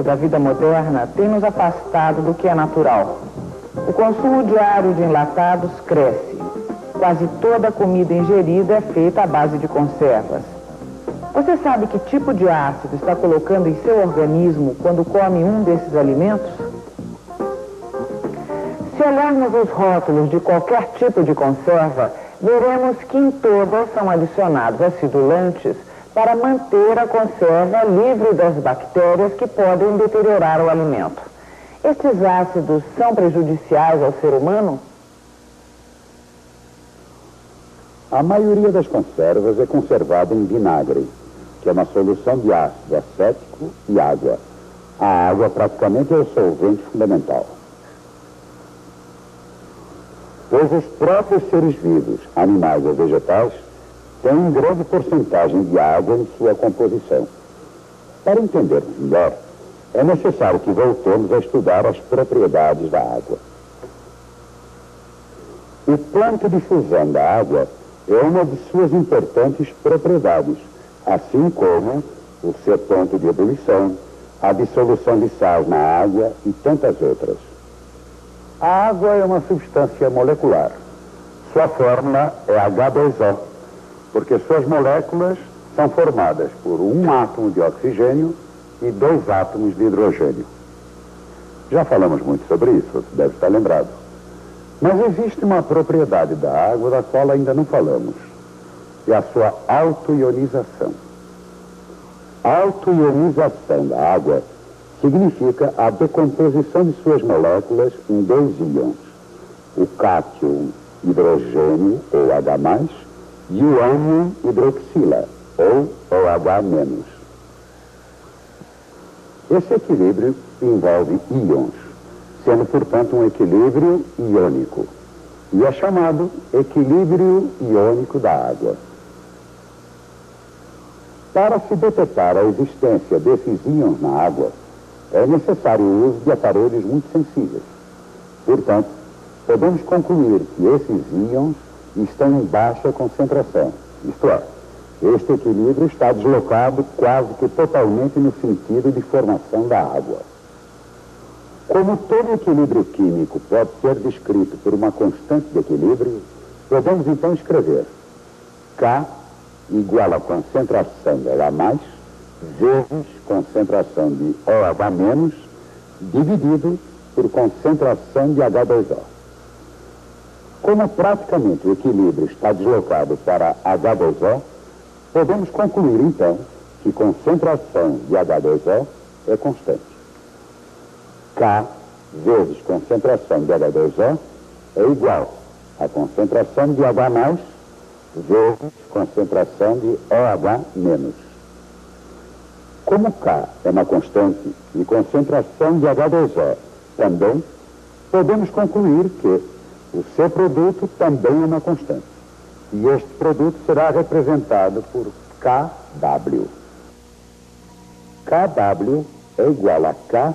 Da vida moderna tem nos afastado do que é natural. O consumo diário de enlatados cresce. Quase toda a comida ingerida é feita à base de conservas. Você sabe que tipo de ácido está colocando em seu organismo quando come um desses alimentos? Se olharmos os rótulos de qualquer tipo de conserva, veremos que em todas são adicionados acidulantes para manter a conserva livre das bactérias que podem deteriorar o alimento. Estes ácidos são prejudiciais ao ser humano? A maioria das conservas é conservada em vinagre, que é uma solução de ácido acético e água. A água praticamente é o solvente fundamental. Pois os próprios seres vivos, animais ou vegetais, tem grande porcentagem de água em sua composição. Para entendermos melhor, é necessário que voltemos a estudar as propriedades da água. O plano de difusão da água é uma de suas importantes propriedades, assim como o seu ponto de ebulição, a dissolução de sais na água e tantas outras. A água é uma substância molecular. Sua fórmula é H2O. Porque suas moléculas são formadas por um átomo de oxigênio e 2 átomos de hidrogênio. Já falamos muito sobre isso, você deve estar lembrado. Mas existe uma propriedade da água da qual ainda não falamos. É a sua autoionização. A autoionização da água significa a decomposição de suas moléculas em 2 íons. O cátion hidrogênio, ou H+, e o ânion hidroxila, ou OH-. Esse equilíbrio envolve íons, sendo, portanto, um equilíbrio iônico, e é chamado equilíbrio iônico da água. Para se detectar a existência desses íons na água, é necessário o uso de aparelhos muito sensíveis. Portanto, podemos concluir que esses íons estão em baixa concentração, isto é, este equilíbrio está deslocado quase que totalmente no sentido de formação da água. Como todo equilíbrio químico pode ser descrito por uma constante de equilíbrio, podemos então escrever K igual a concentração de H+, vezes concentração de OH-, dividido por concentração de H2O. Como praticamente o equilíbrio está deslocado para H2O, podemos concluir então que concentração de H2O é constante. K vezes concentração de H2O é igual a concentração de H+, vezes concentração de OH-. Como K é uma constante e concentração de H2O também, podemos concluir que o seu produto também é uma constante. E este produto será representado por KW. KW é igual a K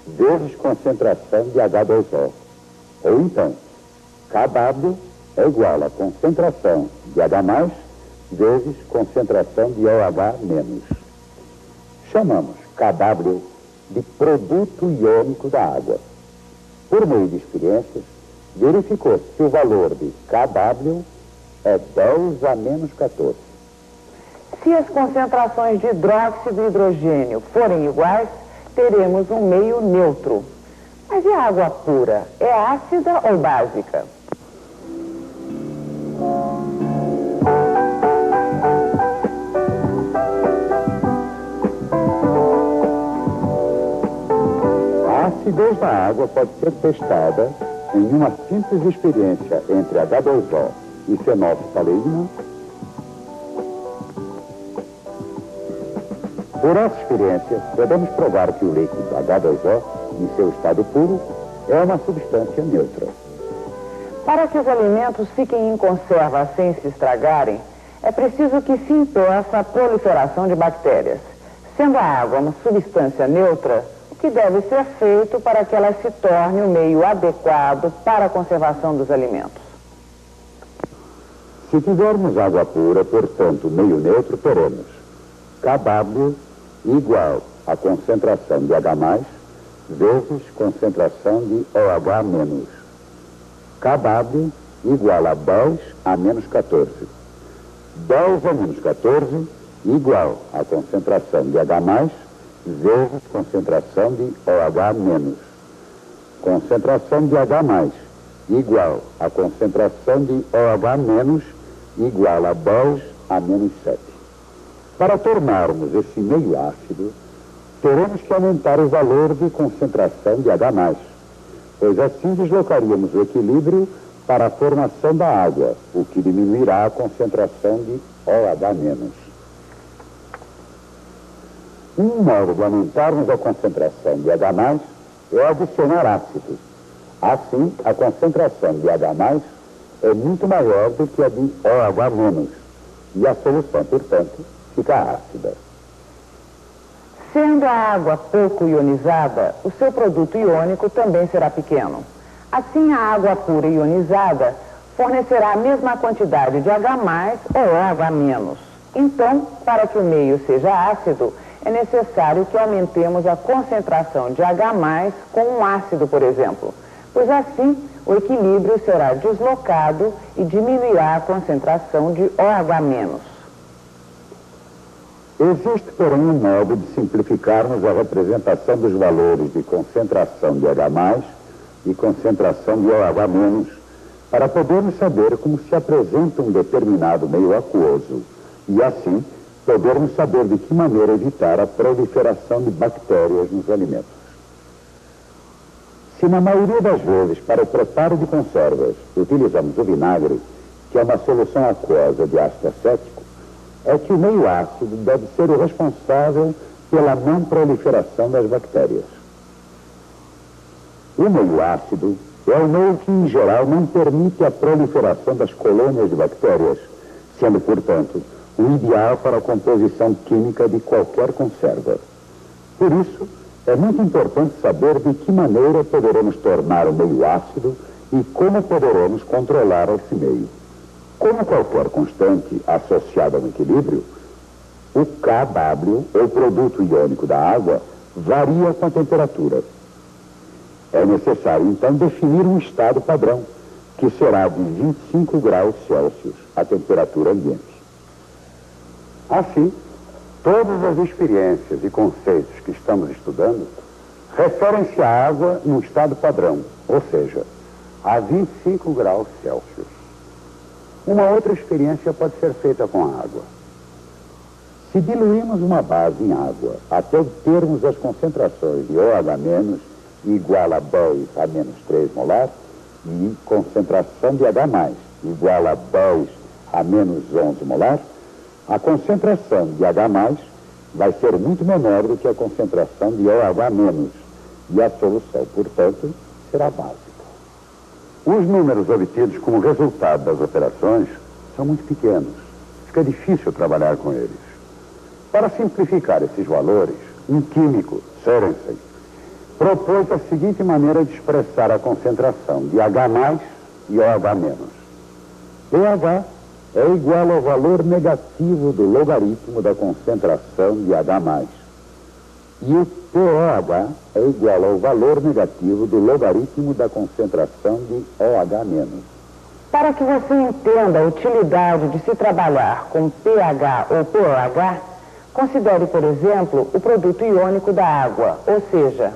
vezes concentração de H2O. Ou então, KW é igual a concentração de H+, vezes concentração de OH-. Chamamos KW de produto iônico da água. Por meio de experiências, verificou-se que o valor de KW é 10 a menos 14. Se as concentrações de hidróxido e hidrogênio forem iguais, teremos um meio neutro. Mas e a água pura? É ácida ou básica? A acidez da água pode ser testada em uma simples experiência entre H2O e fenolftaleína. Por essa experiência, podemos provar que o líquido H2O, em seu estado puro, é uma substância neutra. Para que os alimentos fiquem em conserva sem se estragarem, é preciso que se impeça a proliferação de bactérias. Sendo a água uma substância neutra, o que deve ser feito para que ela se torne o meio adequado para a conservação dos alimentos? Se tivermos água pura, portanto, meio neutro, teremos KW igual a concentração de H+, vezes concentração de OH-. KW igual a 10 a menos 14. 10 a menos 14 igual a concentração de H+, vezes concentração de OH-. Concentração de H+, igual a concentração de OH- igual a 10 a menos 7. Para tornarmos esse meio ácido, teremos que aumentar o valor de concentração de H+, pois assim deslocaríamos o equilíbrio para a formação da água, o que diminuirá a concentração de OH-. Um modo de aumentarmos a concentração de H+, é adicionar ácido. Assim, a concentração de H+ é muito maior do que a de OH-, e a solução, portanto, fica ácida. Sendo a água pouco ionizada, o seu produto iônico também será pequeno. Assim, a água pura ionizada fornecerá a mesma quantidade de H+ ou OH-. Então, para que o meio seja ácido, é necessário que aumentemos a concentração de H+ com um ácido, por exemplo, pois assim o equilíbrio será deslocado e diminuirá a concentração de OH-. Existe, porém, um modo de simplificarmos a representação dos valores de concentração de H+ e concentração de OH- para podermos saber como se apresenta um determinado meio aquoso e, assim, podermos saber de que maneira evitar a proliferação de bactérias nos alimentos. Se na maioria das vezes, para o preparo de conservas, utilizamos o vinagre, que é uma solução aquosa de ácido acético, é que o meio ácido deve ser o responsável pela não proliferação das bactérias. O meio ácido é o meio que, em geral, não permite a proliferação das colônias de bactérias, sendo, portanto, o ideal para a composição química de qualquer conserva. Por isso, é muito importante saber de que maneira poderemos tornar o meio ácido e como poderemos controlar esse meio. Como qualquer constante associada a um equilíbrio, o KW, ou produto iônico da água, varia com a temperatura. É necessário, então, definir um estado padrão, que será de 25 graus Celsius, a temperatura ambiente. Assim, todas as experiências e conceitos que estamos estudando referem-se à água num estado padrão, ou seja, a 25 graus Celsius. Uma outra experiência pode ser feita com a água. Se diluirmos uma base em água até obtermos as concentrações de OH- igual a 10 a menos 3 molar e concentração de H+ igual a 10 a menos 11 molar, a concentração de H+ vai ser muito menor do que a concentração de OH- e a solução, portanto, será básica. Os números obtidos como resultado das operações são muito pequenos. Fica difícil trabalhar com eles. Para simplificar esses valores, um químico, Sørensen, propôs a seguinte maneira de expressar a concentração de H+ e OH-. pH é igual ao valor negativo do logaritmo da concentração de H+. E o pOH é igual ao valor negativo do logaritmo da concentração de OH-. Para que você entenda a utilidade de se trabalhar com pH ou pOH, considere, por exemplo, o produto iônico da água, ou seja,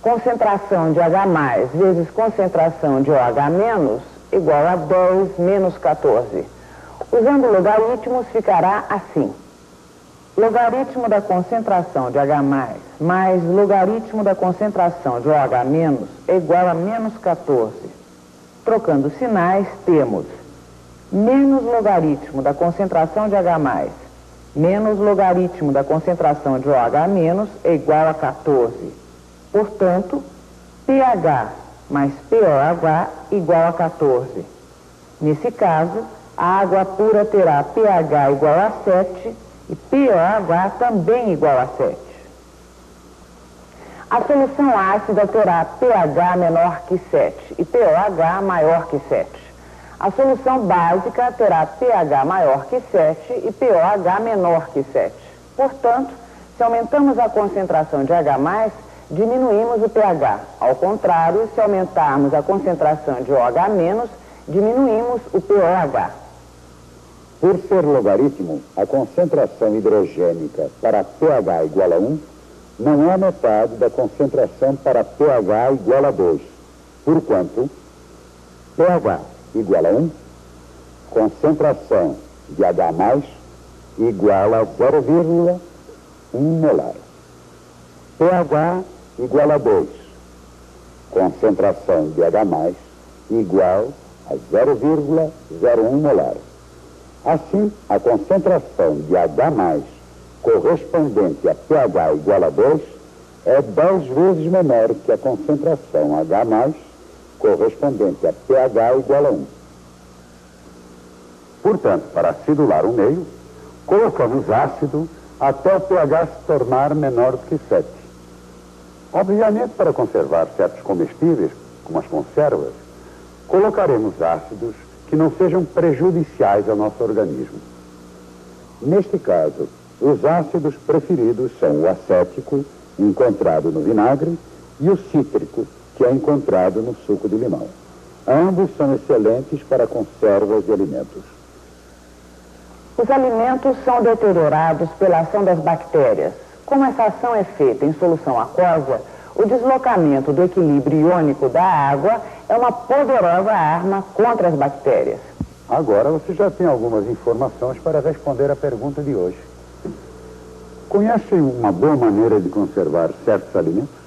concentração de H+ vezes concentração de OH- igual a 10 menos 14. Usando logaritmos, ficará assim. Logaritmo da concentração de H+ mais logaritmo da concentração de OH- é igual a menos 14. Trocando sinais, temos menos logaritmo da concentração de H+ menos logaritmo da concentração de OH- é igual a 14. Portanto, pH mais pOH igual a 14. Nesse caso, a água pura terá pH igual a 7 E POH também igual a 7. A solução ácida terá pH menor que 7 e POH maior que 7. A solução básica terá pH maior que 7 e POH menor que 7. Portanto, se aumentamos a concentração de H+, diminuímos o pH. Ao contrário, se aumentarmos a concentração de OH-, diminuímos o POH. Por ser logaritmo, a concentração hidrogênica para pH igual a 1 não é metade da concentração para pH igual a 2, porquanto pH igual a 1, concentração de H+, igual a 0,1 molar. pH igual a 2, concentração de H+, igual a 0,01 molar. Assim, a concentração de H+, correspondente a pH igual a 2, é 10 vezes menor que a concentração H+, correspondente a pH igual a 1. Portanto, para acidular o meio, colocamos ácido até o pH se tornar menor do que 7. Obviamente, para conservar certos comestíveis, como as conservas, colocaremos ácidos que não sejam prejudiciais ao nosso organismo. Neste caso, os ácidos preferidos são o acético, encontrado no vinagre, e o cítrico, que é encontrado no suco de limão. Ambos são excelentes para conservas de alimentos. Os alimentos são deteriorados pela ação das bactérias. Como essa ação é feita em solução aquosa, o deslocamento do equilíbrio iônico da água é uma poderosa arma contra as bactérias. Agora você já tem algumas informações para responder a pergunta de hoje. Conhecem uma boa maneira de conservar certos alimentos?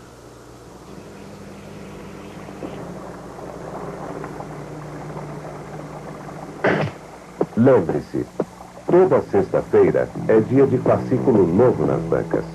Lembre-se, toda sexta-feira é dia de fascículo novo nas bancas.